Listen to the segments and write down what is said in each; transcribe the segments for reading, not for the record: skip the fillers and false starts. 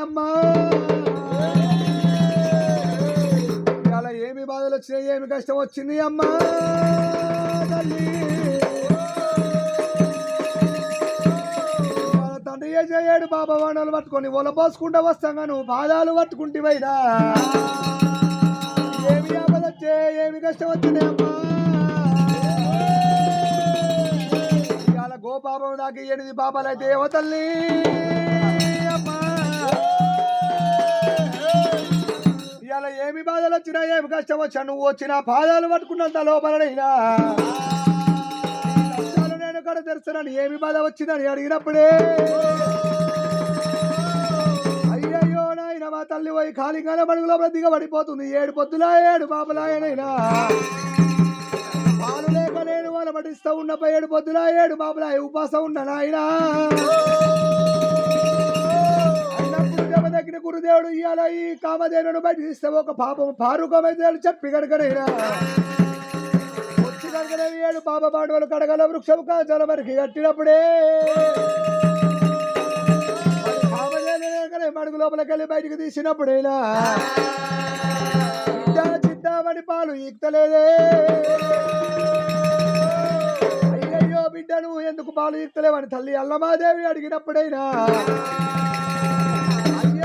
అమ్మా ఇలా ఏమి బాధలు వచ్చినాయి ఏమి కష్టం వచ్చింది అమ్మా తల్లి తండ్రి ఏడు బాబా వాణాలు పట్టుకొని ఒల పోసుకుంటూ వస్తాగా నువ్వు పాదాలు పట్టుకుంటే వైనా ఏమి ఆపద వచ్చే ఏమి కష్టం వచ్చింది అమ్మా ఇలా గోపాపం దాకా 8 పాపాలు అయితే ఏవో తల్లి ఇలా ఏమి బాధలు వచ్చినా ఏమి కష్టం వచ్చా నువ్వు వచ్చిన పాదాలు పట్టుకున్నంత లోపలనైనా కష్టాలు నేను కడ తెరుస్తానని ఏమి బాధ వచ్చిందని అడిగినప్పుడే అయ్యయ్యో నాయన మా తల్లి పోయి ఖాళీగానే బడుగు లోపల దిగబడిపోతుంది 7 పొద్దులా 7 బాబులాయనైనా పాలు లేక నేను వాళ్ళ పట్టిస్తూ ఉన్న 7 పొద్దులా 7 బాబులాయ ఉపాసం ఉన్న నాయనా దగ్గర గురుదేవుడు ఇవాళ ఈ కామధేనును బయట తీస్తే ఒక పాపం పారుకమైతే చెప్పి కనుకనైనా వచ్చి కనుకనే 7 పాప పాండవులు కడగల వృక్షం కాచాల వరకు కట్టినప్పుడే కామధేను మడుగు లోపలికి వెళ్ళి బయటకు తీసినప్పుడైనా చిద్దామని పాలు ఈక్తలేదే అయ్యయ్యో బిడ్డ నువ్వు ఎందుకు పాలు ఈక్తలేవని తల్లి అల్లమాదేవి అడిగినప్పుడైనా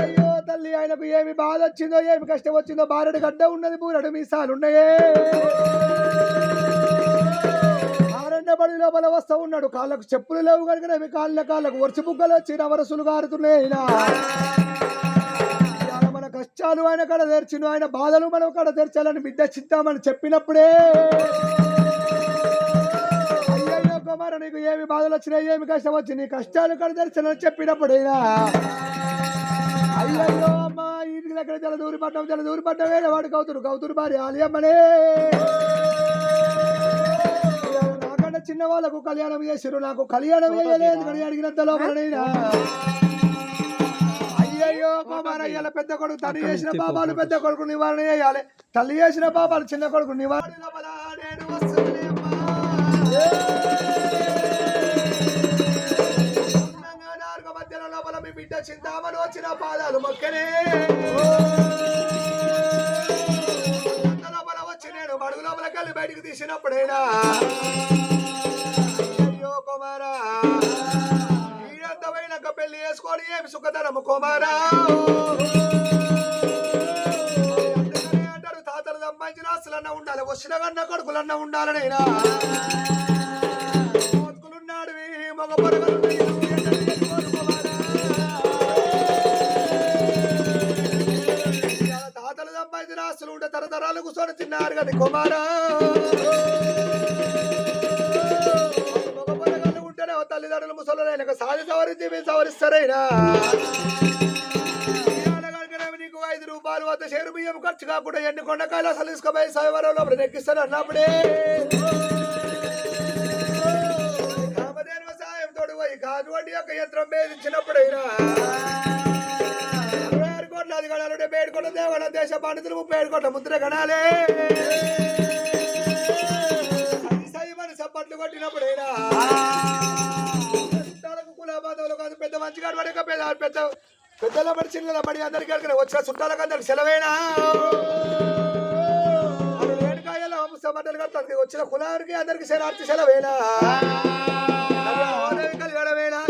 అయ్యో తల్లి ఆయనకు ఏమి బాధ వచ్చిందో ఏమి కష్టం వచ్చిందో బారెడు గడ్డ ఉన్నది బూరెడు మీసాలు ఉన్నాయే ఆరణ్యబడి లోపల వస్తూ ఉన్నాడు కాళ్ళకు చెప్పులు లేవు కనుక కాళ్ళకు వర్ష బుగ్గలు వచ్చి నవరసులు గారుతున్నాయి మన కష్టాలు ఆయన కడ తెరిచిన ఆయన బాధలు మనం కడ తెరచాలని బిడ్డ చిత్తామని చెప్పినప్పుడే అయ్యయ్యో కుమార నీకు ఏమి బాధలు వచ్చినాయి ఏమి కష్టం వచ్చి నీ కష్టాలు కడ తెరచాలని చెప్పినప్పుడైనా అయ్యయ్యో అమ్మా ఇంటికి దగ్గర జలదూరి పడ్డం వాడు కౌతురు భార్య ఆలియమ్మనే నాకన్నా చిన్న వాళ్ళకు కళ్యాణం చేసిరు నాకు కళ్యాణం వేయలేదు కానీ అడిగినంత లోపలనైనా అయ్యయ్యో కుమారయ్యాల పెద్ద కొడుకు తల్లి చేసిన పాపాలు పెద్ద కొడుకు నివారణ చేయాలి తల్లి చేసిన పాపాలు చిన్న కొడుకు నివారణ లోపల మీ బిడ్డ చింతామని వచ్చిన పాదాలు మొక్కనే లోపల వచ్చి నేను బడుగు లోపలికి వెళ్ళి బయటికి తీసినప్పుడైనా అయ్యో కుమారా ఈడంతమైనాక పెళ్లి చేసుకొని ఏమి సుఖతరము కుమారా అంటారు తాతలు సంపాదించిన ఆస్తులన్నా ఉండాలి వచ్చిన కన్నా కొడుకులన్నా ఉండాలనైనా కొడుకులున్నాడు మగ పొరగలు ఆస్తులు ఉంటే తరతరాలు కూర్చొని తిన్నారు కానీ కుమారా మగ ఉంటేనే తల్లిదండ్రులు ముసలు సాధి సవరిస్తారైనా నీకు 5 రూపాయలు వద్ద షేరు బియ్యం ఖర్చు కాకుండా ఎన్ని కొండకాయలు అసలు తీసుకుపోయి సైవరంలో నెక్కిస్తాను అన్నప్పుడే కామధేను సాయంతో పోయి కాదు వంటి యొక్క యంత్రం భేదించినప్పుడైనా పేడుకొండ దేవాల దేశ పండితులు 37 కోట్ల ముద్ర గణాలే సైమని సప్పట్లు కొట్టినప్పుడైనా చుట్టాలకు కుల బాధలు కాదు పెద్ద మంచిగా పెద్దల పడి చిన్నల పడి అందరికీ వచ్చిన చుట్టాలకు అందరికి సెలవేనా వేడుకాయలు బట్టలు కడతానికి వచ్చిన కులానికి అందరికి శరార్థి సెలవేనా కలిగడవేనా